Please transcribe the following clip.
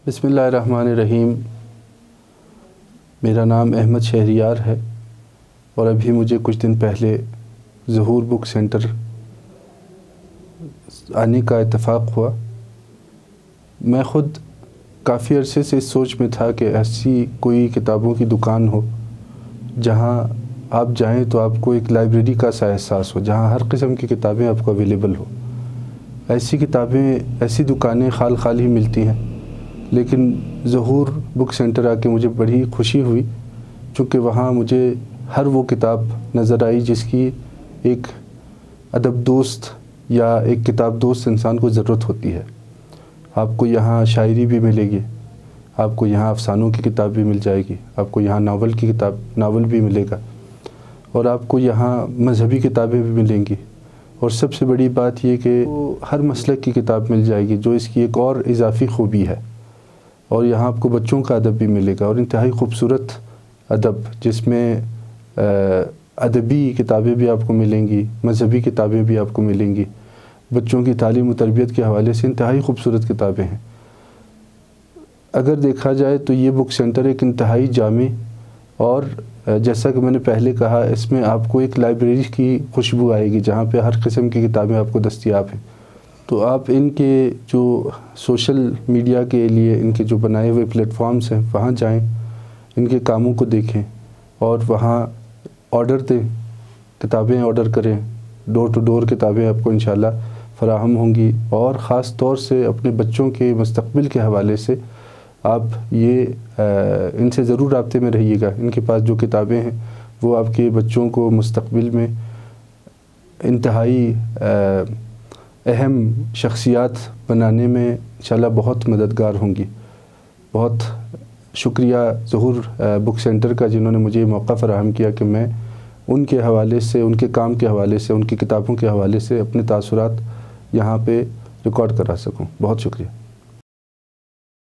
بسم اللہ الرحمن الرحیم۔ میرا نام احمد شہریار ہے اور ابھی مجھے کچھ دن پہلے ظہور بک سینٹر آنے کا اتفاق ہوا۔ میں خود کافی عرصے سے اس سوچ میں تھا کہ ایسی کوئی کتابوں کی دکان ہو جہاں آپ جائیں تو آپ کو ایک لائبریری کا سا احساس ہو، جہاں ہر قسم کی کتابیں آپ کو اویلیبل ہو۔ ایسی دکانیں خال خال ہی ملتی ہیں، لیکن ظہور بک سینٹر آ کے مجھے بڑی خوشی ہوئی، چونکہ وہاں مجھے ہر وہ کتاب نظر آئی جس کی ایک ادب دوست یا ایک کتاب دوست انسان کو ضرورت ہوتی ہے۔ آپ کو یہاں شاعری بھی ملے گی، آپ کو یہاں افسانوں کی کتاب بھی مل جائے گی، آپ کو یہاں ناول بھی ملے گا، اور آپ کو یہاں مذہبی کتابیں بھی ملیں گی، اور سب سے بڑی بات یہ کہ ہر مسلک کی کتاب مل جائے گی، جو اس کی ایک اور اضافی خوبی ہے۔ اور یہاں آپ کو بچوں کا ادب بھی ملے گا، اور انتہائی خوبصورت ادب جس میں ادبی کتابیں بھی آپ کو ملیں گی، مذہبی کتابیں بھی آپ کو ملیں گی، بچوں کی تعلیم و تربیت کے حوالے سے انتہائی خوبصورت کتابیں ہیں۔ اگر دیکھا جائے تو یہ بک سینٹر ایک انتہائی جامع، اور جیسا کہ میں نے پہلے کہا، اس میں آپ کو ایک لائبریری کی خوشبو آئے گی جہاں پہ ہر قسم کی کتابیں آپ کو دستیاب ہیں۔ تو آپ ان کے جو سوشل میڈیا کے لیے ان کے جو بنائے ہوئے پلیٹ فارمز ہیں وہاں جائیں، ان کے کاموں کو دیکھیں اور وہاں آرڈر دیں، کتابیں آرڈر کریں۔ ڈور ٹو ڈور کتابیں آپ کو انشاءاللہ فراہم ہوں گی، اور خاص طور سے اپنے بچوں کے مستقبل کے حوالے سے آپ ان سے ضرور رابطے میں رہیے گا۔ ان کے پاس جو کتابیں ہیں وہ آپ کے بچوں کو مستقبل میں انتہائی اہم شخصیات بنانے میں انشاءاللہ بہت مددگار ہوں گی۔ بہت شکریہ ظہور بک سینٹر کا، جنہوں نے مجھے یہ موقع فراہم کیا کہ میں ان کے حوالے سے، ان کے کام کے حوالے سے، ان کی کتابوں کے حوالے سے اپنے تاثرات یہاں پہ ریکارڈ کرا سکوں۔ بہت شکریہ۔